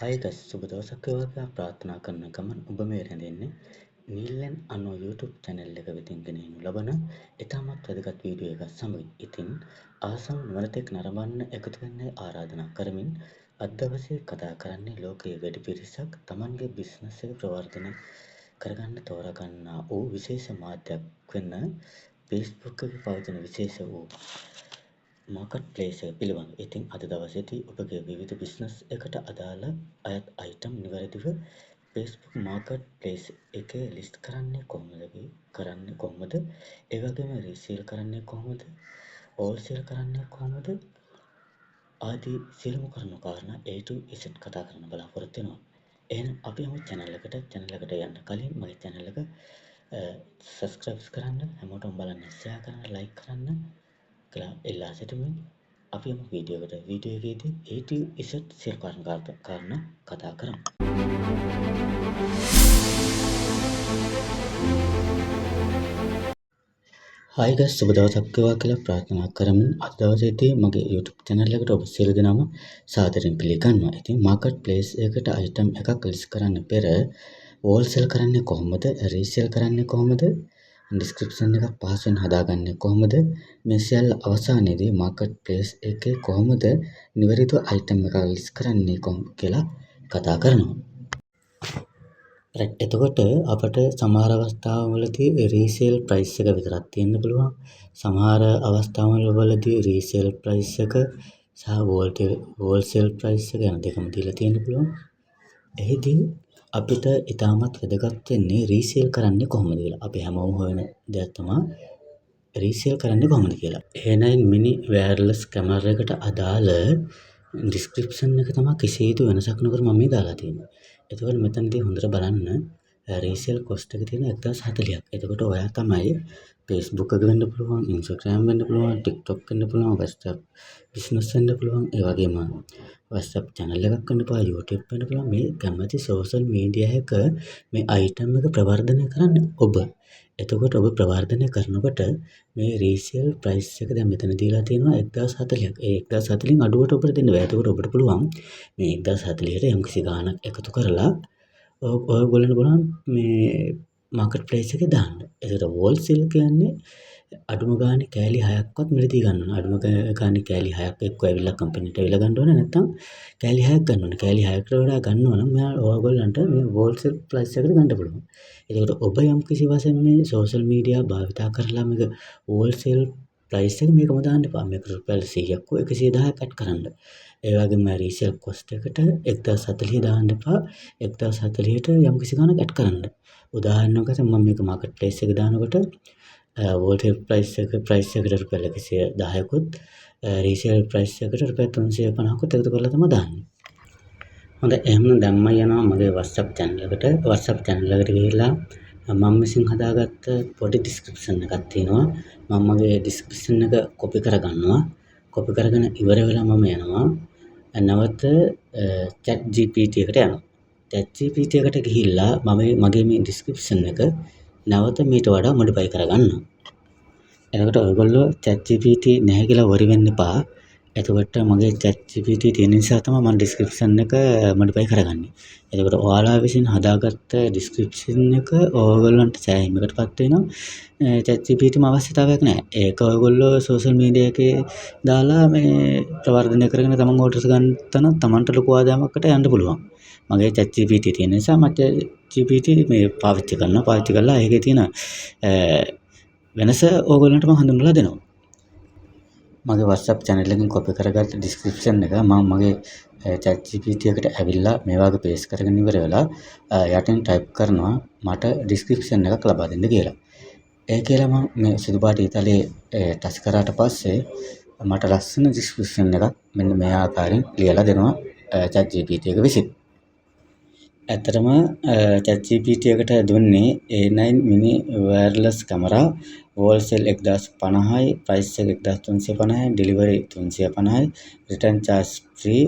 Hi ගස් සුබ දවසක් වේවා කියලා ප්‍රාර්ථනා කරන ගමන් ඔබ මේ රැඳෙන්නේ නිල්ලෙන් අනෝ YouTube channel එක වෙතින් ගෙනෙනු ලබන ඉතාමත් වැදගත් වීඩියෝ එකක් සමග. ඉතින් ආසම නිවරතෙක් නරඹන්න එකතු වෙන්න ආරාධනා කරමින් අද දවසේ කතා කරන්නේ ලෝකයේ වැඩි පිරිසක් Tamanගේ බිස්නස් එක ප්‍රවර්ධනය කරගන්න තෝරගන්නා වූ විශේෂ මාධ්‍යයක් වෙන Facebook එකේ පවතින විශේෂ වූ මාකට් ප්ලේස් එක පිළිබඳව. ඉතින් අද දවසේදී ඔබගේ විවිධ බිස්නස් එකට අදාළ අයත් අයිටම් නිවැරදිව Facebook මාකට් ප්ලේස් එකේ ලිස්ට් කරන්නේ කොහොමද? ඒ වගේම රීසේල් කරන්නේ කොහොමද? හෝල්සේල් කරන්නේ කොහොමද? ආදී සියලුම කරුණු කාරණා A to Z කතා කරන්න බලාපොරොත්තු වෙනවා. එහෙනම් අපි යමු channel එකට යන්න කලින් මගේ channel එක subscribe කරන්න, හැමෝටම බලන්න share කරන්න, like කරන්න කියලා ඉල්ලා සිටිමින් අපි යමු වීඩියෝ එකට. වීඩියෝ එකේදී A to Z සියලු කාරණා කතා කරමු. හායි ගස් සුබ දවසක් වේවා කියලා ප්‍රාර්ථනා කරමින් අද දවසේදී මගේ YouTube channel එකට ඔබ සියලු දෙනාම සාදරයෙන් පිළිගන්නවා. ඉතින් මාකට් ප්ලේස් එකට item එකක් ලිස්ට් කරන්න පෙර wholesale කරන්නේ කොහොමද? resale කරන්නේ කොහොමද? description එකක් පහසුවෙන් හදාගන්නේ කොහොමද? මේ සියල්ල අවසානයේදී මාකට් ප්ලේස් එකේ කොහොමද නිවැරදිව item එකක් ලිස්ට් කරන්නේ කියලා කතා කරනවා. එතකොට අපට සමහර අවස්ථාවලදී රීසේල් ප්‍රයිස් එක විතරක් තියෙන්න පුළුවන්. සමහර අවස්ථාවලදී රීසේල් ප්‍රයිස් එක සහ හෝල්සේල් ප්‍රයිස් එක යන දෙකම දීලා තියෙන්න පුළුවන්. එහිදී අපිට ඉතාමත් වැදගත් වෙන්නේ රීසේල් කරන්නේ කොහොමද කියලා. අපි හැමෝම හොයන දෙයක් තමයි රීසේල් කරන්නේ කොහොමද කියලා. A9 mini wireless camera එකට අදාළ description එක තමයි කිසිදු වෙනසක් නොකර මම මේ දාලා තියෙන්නේ. එතකොට මෙතනදී හොඳට බලන්න රීසේල් කොස්ට් එක තියෙන 1040ක්. එතකොට ඔයා තමයි Facebook එක වෙන්න පුළුවන්, Instagram වෙන්න පුළුවන්, TikTok වෙන්න පුළුවන්, WhatsApp business වෙන්න පුළුවන්, ඒ වගේම WhatsApp channel එකක් වෙන්න පුළුවන්, YouTube වෙන්න පුළුවන්. මේ කැමති social media එක මේ item එක ප්‍රවර්ධනය කරන්නේ ඔබ. එතකොට ඔබ ප්‍රවර්ධනය කරනකොට මේ රීසේල් ප්‍රයිස් එක දැන් මෙතන දීලා තියෙනවා 1040ක්. ඒ 1040න් අඩුවට ඔබට දෙන්න බෑ. එතකොට ඔබට පුළුවන් මේ 1040ට යම්කිසි ගාණක් එකතු කරලා ඔයගොල්ලන්ට බලන්න මේ මාකට් ප්ලේස් එකේ දාන්න. ඒකට හෝල්සේල් කියන්නේ අඩුම ගානේ කෑලි 6ක්වත් මිලදී ගන්න ඕන. අඩුම ගානේ කෑලි 6ක් එක්ක ඇවිල්ලා කම්පැනිට ඇවිල්ලා ගන්න ඕන. නැත්නම් කෑලි 6ක් ගන්න ඕන. කෑලි 6කට වඩා ගන්න ඕන නම් ඔයගොල්ලන්ට මේ හෝල්සේල් ප්‍රයිස් එකට ගන්න පුළුවන්. ඒකට ඔබ යම්කිසි වශයෙන් මේ සෝෂල් මීඩියා භාවිතා කරලා මේක හෝල්සේල් ප්‍රයිස් එක මේකම දාන්න එපා. මේක රුපියල් 100ක් හෝ 110ක් ඇඩ් කරන්න. ඒ වගේම රීසේල් කොස්ට් එකට 1040 දාන්න එපා. 1040ට යම්කිසි ගාණක් ඇඩ් කරන්න. උදාහරණයක් වශයෙන් මම මේක මාකට් ප්ලේස් එක දානකොට හෝල්සේල් ප්‍රයිස් එකට රුපියල් 110කුත් රීසේල් ප්‍රයිස් එකට රුපියල් 350කුත් එකතු කරලා තමයි දාන්නේ. හොඳයි එහෙනම් දැන් මම යනවා මගේ WhatsApp channel එකට. WhatsApp channel එකට ගිහිල්ලා මම විසින් හදාගත්ත පොඩි description එකක් තියෙනවා. මම මගේ description එක copy කරගන්නවා. copy කරගෙන ඉවර වෙලා මම යනවා නැවත chat GPT එකට යනවා. chat GPT එකට ගිහිල්ලා මගේ මේ description එක නැවත මීට වඩා modify කරගන්නවා. එතකොට ඔයගොල්ලෝ chat GPT නැහැ කියලා worry වෙන්න එපා. එතකොට මගේ chat GPT තියෙන නිසා තමයි මම description එක modify කරගන්නේ. එතකොට ඔයාලා විසින් හදාගත්ත description එක ඔයගොල්ලන්ට සෑහීමකටපත් වෙනවා. chat GPT ම අවශ්‍යතාවයක් නැහැ. ඒක ඔයගොල්ලෝ social media එකේ දාලා මේ ප්‍රවර්ධනය කරගෙන තමන් orders ගන්න තමන්ට ලොකු ආදායමකට යන්න පුළුවන්. මගේ chat GPT තියෙන නිසා මට GPT මේ පාවිච්චි කරලා ඒකේ තියෙන වෙනස ඕගොල්ලන්ට මම හඳුන්වලා දෙනවා. මගේ WhatsApp channel එකෙන් copy කරගත්ත description එක මම මගේ chat GPT එකට ඇවිල්ලා මේ වගේ paste කරගෙන ඉවර වෙලා යටින් type කරනවා මට description එකක් ලබා දෙන්න කියලා. ඒ කියලා මම මේ සුදු පාට ඉතලයේ touch කරාට පස්සේ මට ලස්සන description එකක් මෙන්න මේ ආකාරයෙන් ලියලා දෙනවා chat GPT එක විසින්. ඇත්තටම chat GPT එකට දුන්නේ A9 mini wireless camera wholesale 1050යි price එක 1350යි delivery 350යි return charge free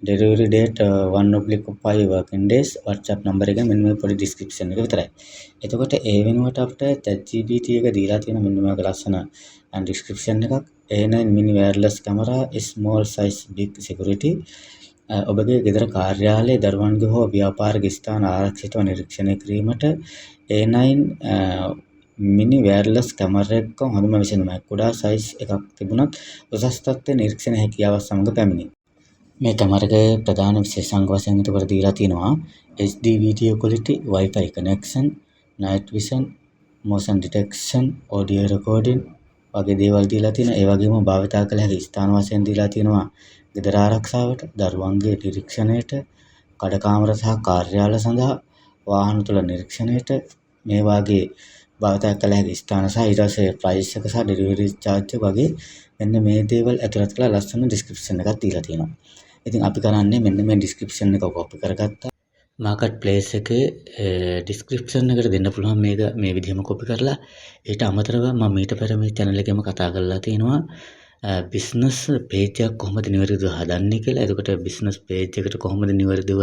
delivery date 1/5 working days WhatsApp number එක මෙන්න මේ පොඩි description එක විතරයි. එතකොට ඒ වෙනුවට අපිට chat GPT එක දීලා තියෙන මෙන්න මේ ලස්සන description එකක් A9 mini wireless camera small size big security ඔබගේ ගෙදර කාර්යාලයේ දරුවන්ගේ හෝ ව්‍යාපාරික ස්ථාන ආරක්ෂිතව නිරීක්ෂණය කිරීමට A9 මිනි වයර්ලස් කැමරාවක හොඳම විසඳුමක්. කුඩා සයිස් එකක් තිබුණත් උසස් තත්ත්වයේ නිරීක්ෂණ හැකියාව සමග පැමිණේ. මේ කැමරාවේ ප්‍රධාන විශේෂාංග වශයෙන් එතකොට දීලා තියෙනවා HD video quality, Wi-Fi connection, night vision, motion detection, audio recording වගේ දේවල් දීලා තියෙනවා. ඒ වගේම භාවිතා කළ හැකි ස්ථාන වශයෙන් දීලා තියෙනවා ගෙදර ආරක්ෂාවට, දරුවන්ගේ නිරීක්ෂණයට, කඩකාමර සහ කාර්යාල සඳහා, වාහන තුල නිරීක්ෂණයට මේ වාගේ භාවිතා කළ හැකි ස්ථාන සහ ඊට පස්සේ ප්‍රයිස් එක සහ ඩෙලිවරි චාර්ජ් එක වගේ මෙන්න මේ දේවල් ඇතුළත් කරලා ලස්සන ඩිස්ක්‍රිප්ෂන් එකක් දීලා තියෙනවා. ඉතින් අපි කරන්නේ මෙන්න මේ ඩිස්ක්‍රිප්ෂන් එක කොපි කරගත්තා. මාකට් ප්ලේස් එකේ ඩිස්ක්‍රිප්ෂන් එකට දෙන්න පුළුවන් මේක මේ විදිහම කොපි කරලා. ඊට අමතරව මම ඊට පෙර මේ channel එකේම කතා කරලා තියෙනවා බිස්නස් පේජ් එකක් කොහොමද නිවැරදිව හදන්නේ කියලා. එතකොට බිස්නස් පේජ් එකට කොහොමද නිවැරදිව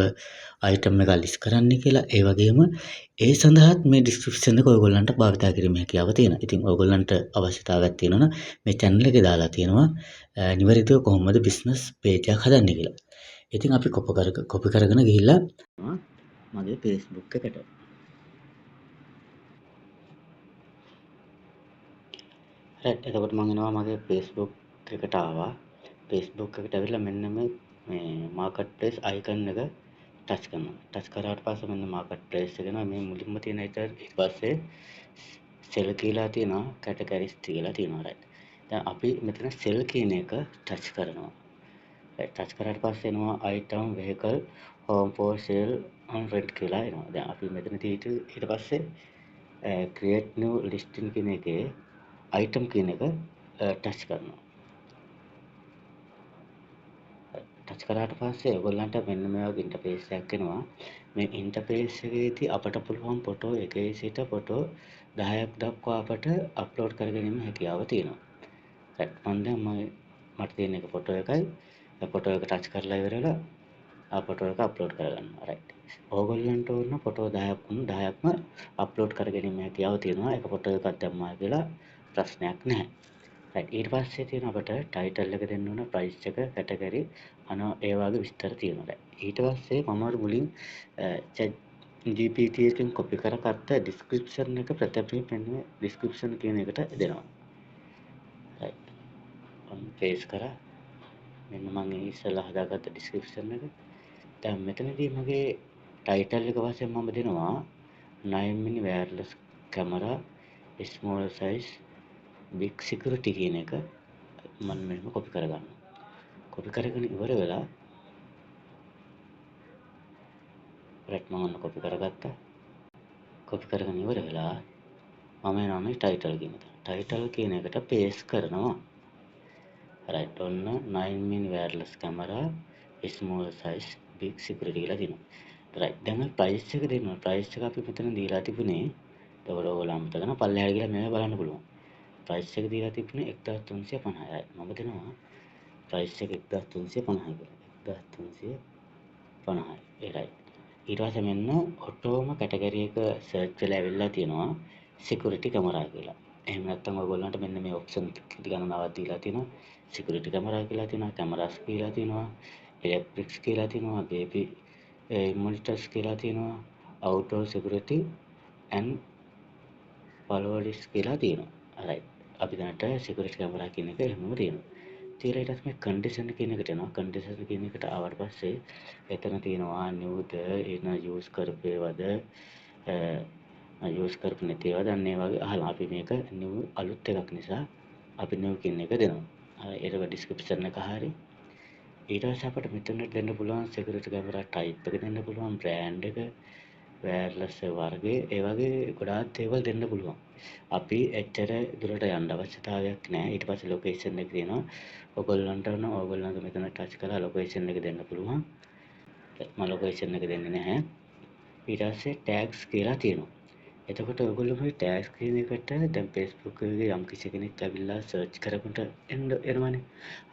අයිටම් එක ලිස්ට් කරන්නේ කියලා. ඒ වගේම ඒ සඳහාත් මේ ඩිස්ක්‍රිප්ෂන් එක ඔයගොල්ලන්ට භාවිතා කිරීමේ හැකියාව තියෙනවා. ඉතින් ඔයගොල්ලන්ට අවශ්‍යතාවයක් තියෙනවා නම් මේ channel එකේ දාලා තියෙනවා නිවැරදිව කොහොමද බිස්නස් පේජ් එකක් හදන්නේ කියලා. ඉතින් අපි කොපි කරගෙන ගිහිල්ලා මගේ Facebook එකට. right එතකොට මම එනවා මගේ Facebook එකට ආවා. Facebook එකට ඇවිල්ලා මෙන්න මේ මාකට් ප්ලේස් අයිකන් එක ටච් කරනවා. ටච් කරාට පස්සේ මෙන්න මාකට් ප්ලේස් එක එනවා. මේ මුලින්ම තියෙන එක ඊට පස්සේ සෙල් කියලා තියෙනවා, කැටගරිස් කියලා තියෙනවා. right දැන් අපි මෙතන සෙල් කියන එක ටච් කරනවා. right ටච් කරාට පස්සේ එනවා item, vehicle, home for sale on rent කියලා එනවා. දැන් අපි මෙතන ඊට පස්සේ create new listing කියන එකේ item කියන එක ටච් කරනවා. ටච් කරාට පස්සේ ඔයගොල්ලන්ට මෙන්න මේ වගේ ඉන්ටර්ෆේස් එකක් එනවා. මේ ඉන්ටර්ෆේස් එකේදී අපට පුළුවන් ෆොටෝ 1 සිට ෆොටෝ 10ක් දක්වා අපට අප්ලෝඩ් කරගැනීමේ හැකියාව තියෙනවා. right මට තියෙන එක ෆොටෝ එකයි. ඒ ෆොටෝ එක ටච් කරලා ඉවරලා ආ ෆොටෝ එක අප්ලෝඩ් කරගන්නවා. right ඕගොල්ලන්ට ඕන ෆොටෝ 10ක්ම අප්ලෝඩ් කරගැනීමේ හැකියාව තියෙනවා. එක ෆොටෝ එකක් දැම්මා කියලා ප්‍රශ්නයක් නැහැ. right ඊට පස්සේ තියෙන අපට ටයිටල් එක දෙන්න ඕන, ප්‍රයිස් එක, කැටගරි ඒ වගේ විස්තර තියෙනවා. ඊට පස්සේ මම අර මුලින් chat GPT එකෙන් කොපි කරගත්ත ඩිස්ක්‍රිප්ෂන් එක ප්‍රථමයෙන් මෙන්න ඩිස්ක්‍රිප්ෂන් කියන එකට දෙනවා. right මම පේස්ට් කරා. මෙන්න මම ඉස්සෙල්ලා හදාගත්ත ඩිස්ක්‍රිප්ෂන් එක. දැන් මෙතනදී මගේ ටයිටල් එක වශයෙන් මම දෙනවා 9 mini wireless camera, small size, big security කියන එක මම මෙහෙම කොපි කරගන්නවා. කොපි කරගෙන ඉවර වෙලා right මම ඔන්න කොපි කරගත්තා. කොපි කරගෙන ඉවර වෙලා මම එනවා මේ ටයිටල් කියන එක. ටයිටල් කියන එකට පේස්ට් කරනවා. right ඔන්න 9 mini wireless camera, small size, big security කියලා දෙනවා. right දැන් ප්‍රයිස් එක දෙනවා. ප්‍රයිස් එක අපි මෙතන දීලා තිබුණේ එතකොට ඔයගොල්ලෝ අමතක කරන පල්ලෙහාට ගිහලා මේක බලන්න පුළුවන්. ප්‍රයිස් එක දීලා තිබුණේ 1350. right මම දෙනවා ප්‍රයිස් එක 1350 කියලා. 1350. ඒ right ඊට පස්සේ මෙන්න ඔටෝම කැටගරි එක සර්ච් වෙලා ඇවිල්ලා තියෙනවා සිකියුරිටි කැමරා කියලා. එහෙම නැත්නම් ඔයගොල්ලන්ට මෙන්න මේ ඔප්ෂන් ගණනාවක් දීලා තියෙනවා. සිකියුරිටි කැමරා කියලා තියෙනවා, කැමරාස් කියලා තියෙනවා, ඉලෙක්ට්‍රික්ස් කියලා තියෙනවා, බේබි මොනිටර්ස් කියලා තියෙනවා, අවුට්ඩෝර් සිකියුරිටි ඇන්ඩ් ෆලෝවර්ස් කියලා තියෙනවා. right අපි දැනට සිකියුරිටි කැමරා කියන එක එහෙමම තියෙනවා. ඊට පස්සේ මේ කන්ඩිෂන් කියන එකට එනවා. කන්ඩිෂන් කියන එකට ආවට පස්සේ එතන තියෙනවා නිව්ද එන යූස් කරපේවද යූස් කරපු නැතිවද අන්න ඒ වගේ අහලා අපි මේක නිව් අලුත් එකක් නිසා අපි නිව් කියන එක දෙනවා. ඒක ඩිස්ක්‍රිප්ෂන් එක හරි. ඊට පස්සේ අපිට මෙතන දෙන්න පුළුවන් සිකියුරිටි කැමරා ටයිප් එක දෙන්න පුළුවන්, බ්‍රෑන්ඩ් එක, වයර්ලස් වර්ගය, ඒ වගේ ගොඩාක් දේවල් දෙන්න පුළුවන්. අපි එච්චර දුරට යන්න අවශ්‍යතාවයක් නැහැ. ඊට පස්සේ ලොකේෂන් එක දෙනවා. ඔයගොල්ලන්ට නම් ඔයගොල්ලන්ගේ මෙතන ටච් කරලා ලොකේෂන් එක දෙන්න පුළුවන්. මම ලොකේෂන් එක දෙන්නේ නැහැ. ඊට පස්සේ ටැග්ස් කියලා තියෙනවා. එතකොට ඔයගොල්ලෝ මේ ටැග්ස් කියන එකට දැන් Facebook එකේ යම් කිසි කෙනෙක් ඇවිල්ලා සර්ච් කරනකොට එනවනේ.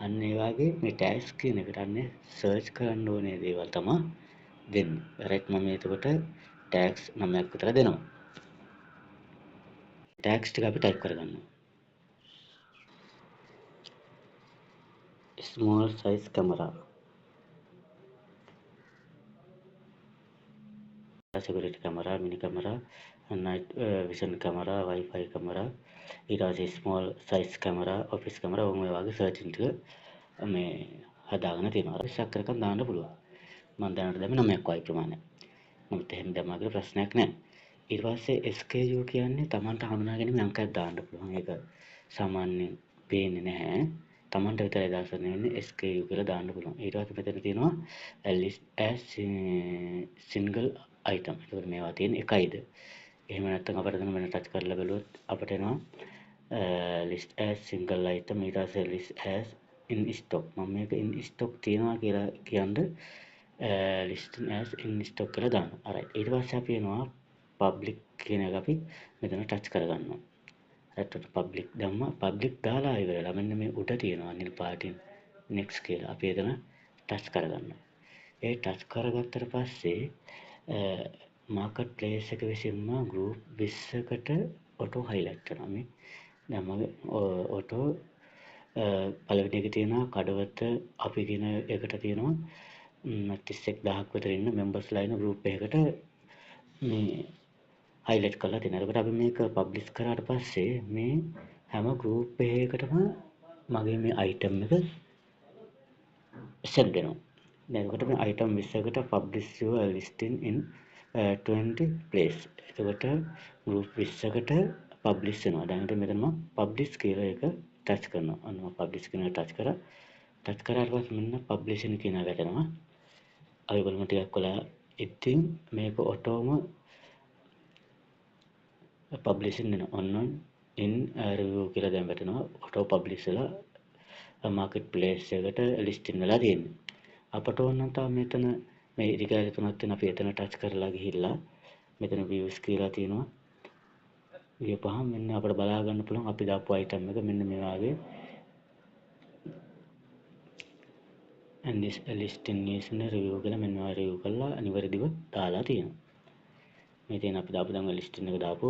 අන්න ඒ වගේ මේ ටැග්ස් කියන එකට අන්නේ සර්ච් කරන්න ඕනේ දේවල් තමයි දෙන්නේ. right මම එතකොට ටැග්ස් 9ක් විතර දෙනවා. ටැග්ස් ටික අපි ටයිප් කරගන්නවා. small size camera, security camera, mini camera, night vision camera, wifi camera, ඊට පස්සේ small size camera, office camera ඔය වගේ සර්චින් ටික මේ හදාගෙන තියෙනවා. 20ක් කරකම් දාන්න පුළුවන්. මම දැනට දැම්මේ 9ක් වගේ ප්‍රමාණයක්. නමුත් එහෙම දැම්මා කියලා ප්‍රශ්නයක් නැහැ. ඊට පස්සේ SKU කියන්නේ Tamanට හඳුනා ගැනීම අංකයක් දාන්න පුළුවන්. ඒක සාමාන්‍යයෙන් පේන්නේ නැහැ. Tamanට විතරයි දාන්න වෙන්නේ SKU කියලා දාන්න පුළුවන්. ඊට පස්සේ මෙතන තියෙනවා list as single item. ඒකට මේවා තියෙන එකයිද? එහෙම නැත්නම් අපිට දැන් මෙන්න ටච් කරලා බලුවොත් අපිට එනවා list as single item, ඊට පස්සේ list as in stock. මම මේක in stock තියනවා කියලා කියන්නේ listing as in stock කියලා දානවා. alright. ඊට පස්සේ අපි එනවා public කියන එක අපි මෙතන ටච් කරගන්නවා. එතකොට public දැම්මා. public දාලා ඉවරලා මෙන්න මේ උඩ තියෙනවා නිල් පාටින් next කියලා. අපි එතන ටච් කරගන්නවා. ඒ ටච් කරගත්තට පස්සේ මාකට් ප්ලේස් එක විසින්ම group 20කට ඔටෝ highlight කරනවා. මේ දැන් මගේ ඔටෝ පළවෙනි එකේ තියෙනවා කඩවත අපි කියන එකට තියෙනවා 31000ක් විතර ඉන්න members-ලා ඉන්න group එකකට මේ highlight කරලා තියෙනවා. එතකොට අපි මේක publish කරාට පස්සේ මේ හැම group එකකටම මගේ මේ item එක set වෙනවා. දැන් එතකොට මේ item 20කට publish your listing in 20 place. එතකොට group 20කට publish වෙනවා. දැන් මෙතන මම publish කියලා එක touch කරනවා. අන්න මම publish කියන එක touch කරා. touch කරාට පස්සේ මෙන්න publishing කියන එක වැටෙනවා. ඔයගොල්ලෝ ටිකක් වෙලා ඉතින් මේක ඔටෝම publishing වෙනවා. ඔන්න in review කියලා දැන් වැටෙනවා. ඔටෝ publish වෙලා market place එකට listing වෙලා තියෙනවා. අපට ඕන නම් තව මෙතන මේ ඉරිගාලේ තුනක් තියෙන අපි එතන ටච් කරලා ගිහිල්ලා මෙතන views කියලා තියෙනවා. ගියපහම මෙන්න අපිට බලා ගන්න පුළුවන් අපි දාපු item එක මෙන්න මේ වගේ and this listing is in review කියලා මෙන්න ඔය review කරලා නිවැරදිව දාලා තියෙනවා. මේ තියෙන අපි දාපු දැන් listing එක දාපු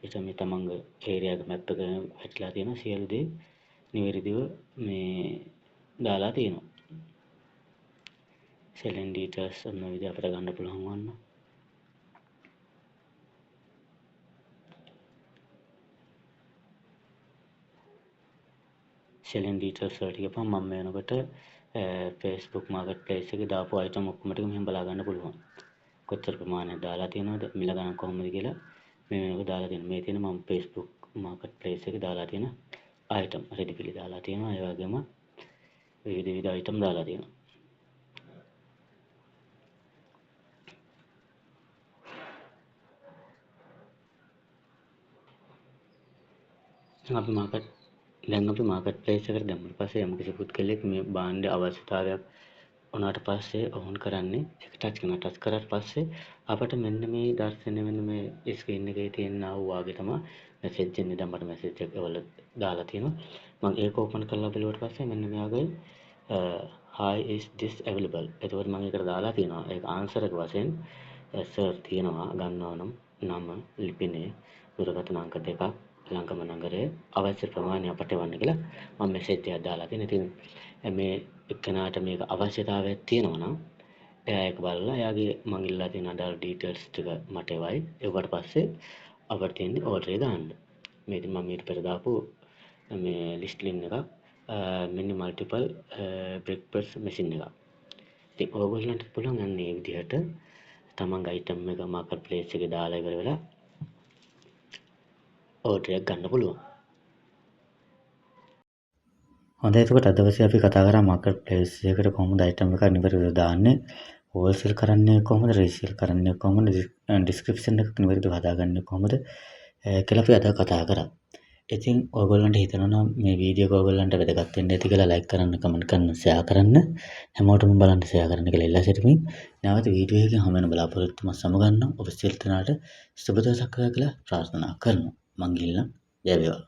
ඒක මේ තමන්ගේ area එක map එක වැටලා තියෙනවා. සියලු දේ නිවැරදිව මේ දාලා තියෙනවා. selling details ඔන්න ඔය විදිහට අපිට ගන්න පුළුවන් වන්න. selling details වලට ගියපම මම වෙනකොට Facebook marketplace එකේ දාපු item ඔක්කොම ටික මෙහෙම බලා ගන්න පුළුවන්. කොච්චර ප්‍රමාණයක් දාලා තියෙනවද මිල ගණන් කොහොමද කියලා මේ වෙනකොට දාලා තියෙනවා. මේ තියෙන මම Facebook marketplace එකේ දාලා තියෙන item ready පිළි දාලා තියෙනවා. ඒ වගේම විවිධ item දාලා තියෙනවා. අපි මාකට් ප්ලේස් එකට දැම්මට පස්සේ යම් කිසි පුද්ගලයෙක් මේ භාණ්ඩ අවශ්‍යතාවයක් උනාට පස්සේ ඕන් කරන්නේ ඒක ටච් කරනවා. ටච් කරාට පස්සේ අපිට මෙන්න මේ දර්ශනය මෙන්න මේ ස්ක්‍රීන් එකේ තියෙනා වූ වාගේ තමයි මැසේජ් එන්නේ. දැන් මට මැසේජ් එක වල දාලා තියෙනවා. මම ඒක ඕපන් කරලා බලුවට පස්සේ මෙන්න මේ වගේ hi is this available. එතකොට මම ඒකට දාලා තියෙනවා. ඒක ආන්සර් එක වශයෙන් සර් තියෙනවා ගන්නවා නම් නම ලිපිනේ දුරකථන අංක 2ක් ලංකම නගරයේ අවශ්‍ය ප්‍රමාණය අපට එවන්න කියලා මම මෙසේජ් එකක් දාලා තියෙනවා. ඉතින් මේ එක්කෙනාට මේක අවශ්‍යතාවයක් තියෙනවා නම් එයා ඒක බලලා එයාගේ මං ඉල්ලා තියෙන අදාළ ඩීටේල්ස් ටික මට එවයි. ඒවට පස්සේ අපිට තියෙන්නේ ඕඩර් එක දාන්න. මේ ඉතින් මම ඊට පෙර දාපු මේ ලිස්ට් ලින් එකක් මිනි මල්ටිපල් බ්‍රෙක්ෆාස්ට් මැෂින් එකක්. ඉතින් ඕගොල්ලන්ට පුළුවන් අන්න මේ විදිහට තමන්ගේ item එක මාකට් ප්ලේස් එකේ දාලා ඉවර වෙලා ඕඩර් එකක් ගන්න පුළුවන්. හොඳයි, එතකොට අද දවසේ අපි කතා කරා මාකට් ප්ලේස් එකකට කොහොමද item එක නිවැරදිව දාන්නේ, හෝල්සේල් කරන්නේ කොහොමද, රීසේල් කරන්නේ කොහොමද, ඩිස්ක්‍රිප්ෂන් එක නිවැරදිව හදාගන්නේ කොහොමද කියලා අපි අද කතා කරා. ඉතින් ඔයගොල්ලන්ට හිතනවා නම් මේ වීඩියෝ එක ඔයගොල්ලන්ට වැදගත් වෙන්න ඇති කියලා ලයික් කරන්න, කමෙන්ට් කරන්න, ෂෙයා කරන්න. හැමෝටම බලන්න ෂෙයා කරන්න කියලා ඉල්ලා සිටිමින් නැවත වීඩියෝ එකකින් හමු වෙන බලාපොරොත්තුම සමගන්න ඔබ සියලු දෙනාට සුබ දවසක් කියලා ප්‍රාර්ථනා කරනවා. මං ගිහිල්ලා ජය වේවා.